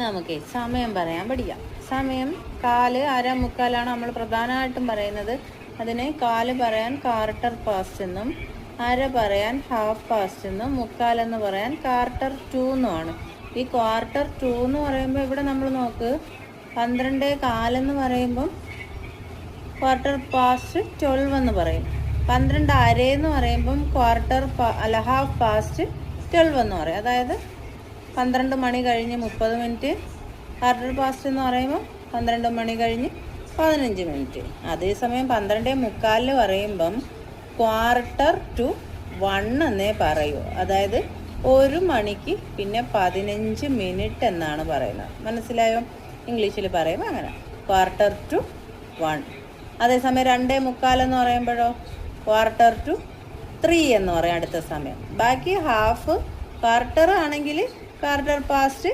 നമുക്ക് സമയം പറയാൻ പഠിക്കാം. സമയം കാല്, അര, മുക്കാലാണ് നമ്മൾ പ്രധാനമായിട്ടും പറയുന്നത്. അതിന് കാല് പറയാൻ ക്വാർട്ടർ പാസ്റ്റ് എന്നും, അര പറയാൻ ഹാഫ് പാസ്റ്റ് എന്നും, മുക്കാലെന്ന് പറയാൻ ക്വാർട്ടർ ടു എന്നുമാണ്. ഈ ക്വാർട്ടർ ടു എന്ന് പറയുമ്പോൾ ഇവിടെ നമ്മൾ നോക്ക് 12:15 പറയുമ്പം ക്വാർട്ടർ പാസ്റ്റ് 12 എന്ന് പറയും. 12 അരയെന്ന് പറയുമ്പം ഹാഫ് പാസ്റ്റ് 12 എന്ന് പറയും. അതായത് 12 മണി കഴിഞ്ഞ് 30 മിനിറ്റ്. ക്വാർട്ടർ പാസ്റ്റ് എന്ന് പറയുമ്പോൾ 12 മണി കഴിഞ്ഞ് 15 മിനിറ്റ്. അതേസമയം 12:45 പറയുമ്പം ക്വാർട്ടർ ടു 1 എന്നേ പറയൂ. അതായത് 1 മണിക്ക് പിന്നെ 15 മിനിറ്റ് എന്നാണ് പറയുന്നത്. മനസ്സിലായോ? ഇംഗ്ലീഷിൽ പറയുമ്പോൾ അങ്ങനെ ക്വാർട്ടർ ടു 1. അതേസമയം 2:45 എന്ന് പറയുമ്പോഴോ ക്വാർട്ടർ ടു 3 എന്ന് പറയും അടുത്ത സമയം. ബാക്കി ഹാഫ് ക്വാർട്ടർ ആണെങ്കിൽ ക്വാർട്ടർ പാസ്റ്റ്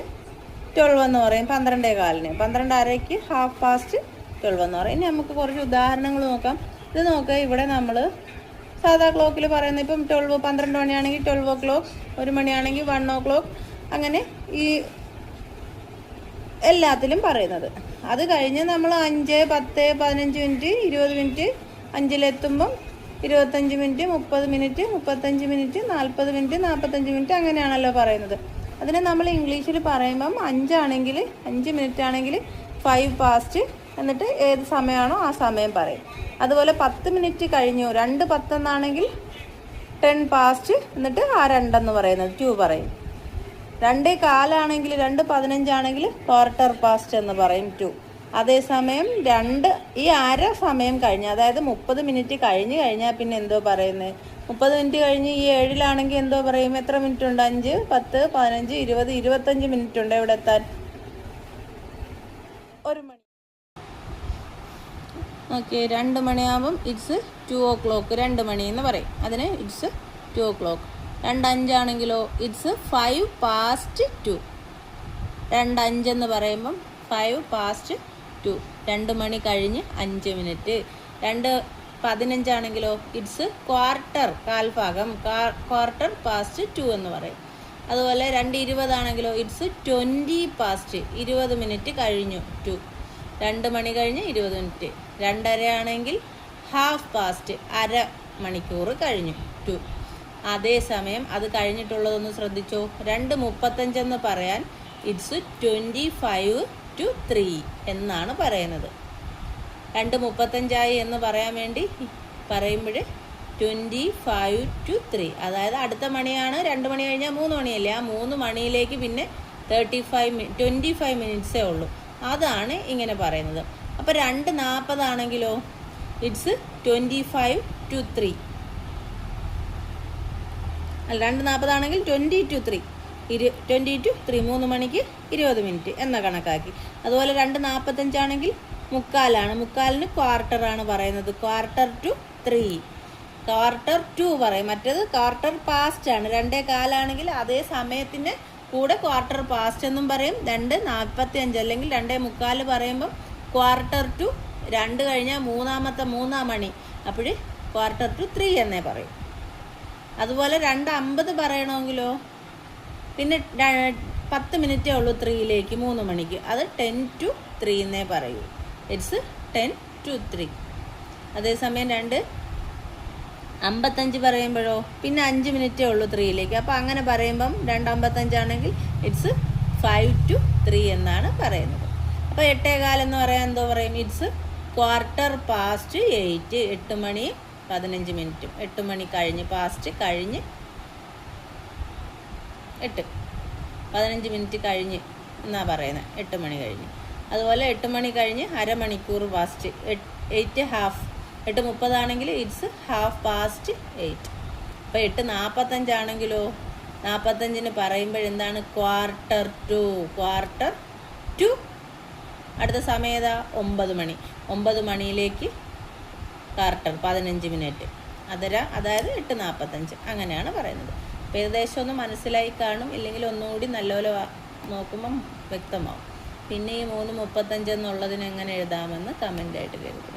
12 എന്ന് പറയും 12:15. 12:30 ഹാഫ് പാസ്റ്റ് 12 എന്ന് പറയും. ഇനി നമുക്ക് കുറച്ച് ഉദാഹരണങ്ങൾ നോക്കാം. ഇത് നോക്കുക, ഇവിടെ നമ്മൾ സാധാ ക്ലോക്കിൽ പറയുന്നത് ഇപ്പം 12 മണിയാണെങ്കിൽ 12 o'clock, 1 മണിയാണെങ്കിൽ 1 o'clock, അങ്ങനെ ഈ എല്ലാത്തിലും പറയുന്നത്. അത് കഴിഞ്ഞ് നമ്മൾ 5, 10, 15 മിനിറ്റ്, 20 മിനിറ്റ്, 5-ലെത്തുമ്പം 25 minute, 30 minute, 35 minute, 40 minute, 45 minute, അങ്ങനെയാണല്ലോ പറയുന്നത്. അതിനെ നമ്മൾ ഇംഗ്ലീഷിൽ പറയുമ്പം 5 ആണെങ്കിൽ 5 മിനിറ്റ് ആണെങ്കിൽ 5 പാസ്റ്റ്, എന്നിട്ട് ഏത് സമയമാണോ ആ സമയം പറയും. അതുപോലെ 10 മിനിറ്റ് കഴിഞ്ഞു 2:10 എന്നാണെങ്കിൽ 10 പാസ്റ്റ്, എന്നിട്ട് ആ 2 എന്ന് പറയുന്നത് 2 പറയും. 2:15 ആണെങ്കിൽ 2:15 ആണെങ്കിൽ ക്വാർട്ടർ പാസ്റ്റ് എന്ന് പറയും 2. അതേസമയം ഈ അര സമയം കഴിഞ്ഞ്, അതായത് 30 മിനിറ്റ് കഴിഞ്ഞാൽ പിന്നെ എന്തോ പറയുന്നത്? 30 മിനിറ്റ് കഴിഞ്ഞ് ഈ 7-ലാണെങ്കിൽ എന്തോ പറയും? എത്ര മിനിറ്റ് ഉണ്ട്? 5, 10, 15, 20, 25 മിനിറ്റ് ഉണ്ട് എവിടെ എത്താൻ? 1 മണി. ഓക്കെ, 2 മണിയാകുമ്പം ഇറ്റ്സ് 2 o'clock, 2 മണി എന്ന് പറയും. അതിന് ഇറ്റ്സ് 2 o'clock. 2:05 ആണെങ്കിലോ ഇറ്റ്സ് 5 past 2. 2:05 എന്ന് പറയുമ്പം 5 past 2, 2 മണി കഴിഞ്ഞ് 5 മിനിറ്റ്. 2:15 ആണെങ്കിലോ ഇറ്റ്സ് ക്വാർട്ടർ, കാൽഭാഗം, ക്വാർട്ടർ പാസ്റ്റ് 2 എന്ന് പറയും. അതുപോലെ 2:20 ആണെങ്കിലോ ഇറ്റ്സ് 20 past, 20 മിനിറ്റ് കഴിഞ്ഞു 2. 2 മണി കഴിഞ്ഞ് 20 മിനിറ്റ്. 2:30 ആണെങ്കിൽ ഹാഫ് പാസ്റ്റ്, അര മണിക്കൂർ കഴിഞ്ഞു 2. അതേസമയം അത് കഴിഞ്ഞിട്ടുള്ളതൊന്ന് ശ്രദ്ധിച്ചോ. 2:35 എന്ന് പറയാൻ ഇറ്റ്സ് 25 to 3 എന്നാണ് പറയുന്നത്. 2:35 എന്ന് പറയാൻ വേണ്ടി പറയുമ്പോൾ 25 to 3, അതായത് അടുത്ത മണിയാണ്. 2 മണി കഴിഞ്ഞാൽ 3 മണിയല്ലേ? ആ 3 മണിയിലേക്ക് പിന്നെ 25 മിനിറ്റ്സേ ഉള്ളൂ. അതാണ് ഇങ്ങനെ പറയുന്നത്. അപ്പോൾ 2:40 ആണെങ്കിലോ ഇറ്റ്സ് 25 to 3. അല്ല, 2:40 ആണെങ്കിൽ 20 to 3, 20 to 3, 3 മണിക്ക് 20 മിനിറ്റ് എന്ന കണക്കാക്കി. അതുപോലെ 2:45 ആണെങ്കിൽ മുക്കാലാണ്. മുക്കാലിന് ക്വാർട്ടറാണ് പറയുന്നത്, ക്വാർട്ടർ ടു 3. ക്വാർട്ടർ ടു പറയും. മറ്റേത് ക്വാർട്ടർ പാസ്റ്റ് ആണ്. 2:15 ആണെങ്കിൽ അതേ സമയത്തിന് കൂടെ ക്വാർട്ടർ പാസ്റ്റ് എന്നും പറയും. 2:45 അല്ലെങ്കിൽ 2:45 പറയുമ്പം ക്വാർട്ടർ ടു 2 കഴിഞ്ഞാൽ 3 മണി, അപ്പോൾ ക്വാർട്ടർ ടു 3 എന്നേ പറയും. അതുപോലെ 2:50 പറയണമെങ്കിലോ പിന്നെ 10 മിനിറ്റേ ഉള്ളൂ 3-ലേക്ക്, 3 മണിക്ക്. അത് 10 to 3 എന്നേ പറയൂ. It's 10 to 3. അതേസമയം 2:55 പറയുമ്പോഴോ പിന്നെ 5 മിനിറ്റേ ഉള്ളൂ 3-ലേക്ക്. അപ്പോൾ അങ്ങനെ പറയുമ്പം 2:55 ആണെങ്കിൽ ഇറ്റ്സ് 5 to 3 എന്നാണ് പറയുന്നത്. അപ്പോൾ 8:15 എന്ന് പറയാൻ എന്തോ പറയും? ഇറ്റ്സ് ക്വാർട്ടർ പാസ്റ്റ് 8, 8 മണി 15 മിനിറ്റും. 8 മണി കഴിഞ്ഞ് പാസ്റ്റ് കഴിഞ്ഞ് 8, 15 മിനിറ്റ് കഴിഞ്ഞ് എന്നാണ് പറയുന്നത്, 8 മണി കഴിഞ്ഞ്. അതുപോലെ 8 മണി കഴിഞ്ഞ് അരമണിക്കൂർ പാസ്റ്റ് 8 ഹാഫ്. 8:30 ആണെങ്കിൽ ഇറ്റ്സ് ഹാഫ് പാസ്റ്റ് 8. അപ്പോൾ 8:45 ആണെങ്കിലോ 45-ന് പറയുമ്പോഴെന്താണ്? Quarter to. ക്വാർട്ടർ ടു അടുത്ത സമയം ഏതാ? 9 മണി. 9 മണിയിലേക്ക് ക്വാർട്ടർ 15 മിനിറ്റ്. അതായത് 8:45 അങ്ങനെയാണ് പറയുന്നത്. അപ്പോൾ ഏകദേശം ഒന്ന് മനസ്സിലായി കാണും. ഇല്ലെങ്കിൽ ഒന്നുകൂടി നല്ലപോലെ നോക്കുമ്പം വ്യക്തമാവും. പിന്നെ ഈ 3:35 എന്നുള്ളതിന് എങ്ങനെ എഴുതാമെന്ന് കമൻ്റായിട്ട് കരുതുക.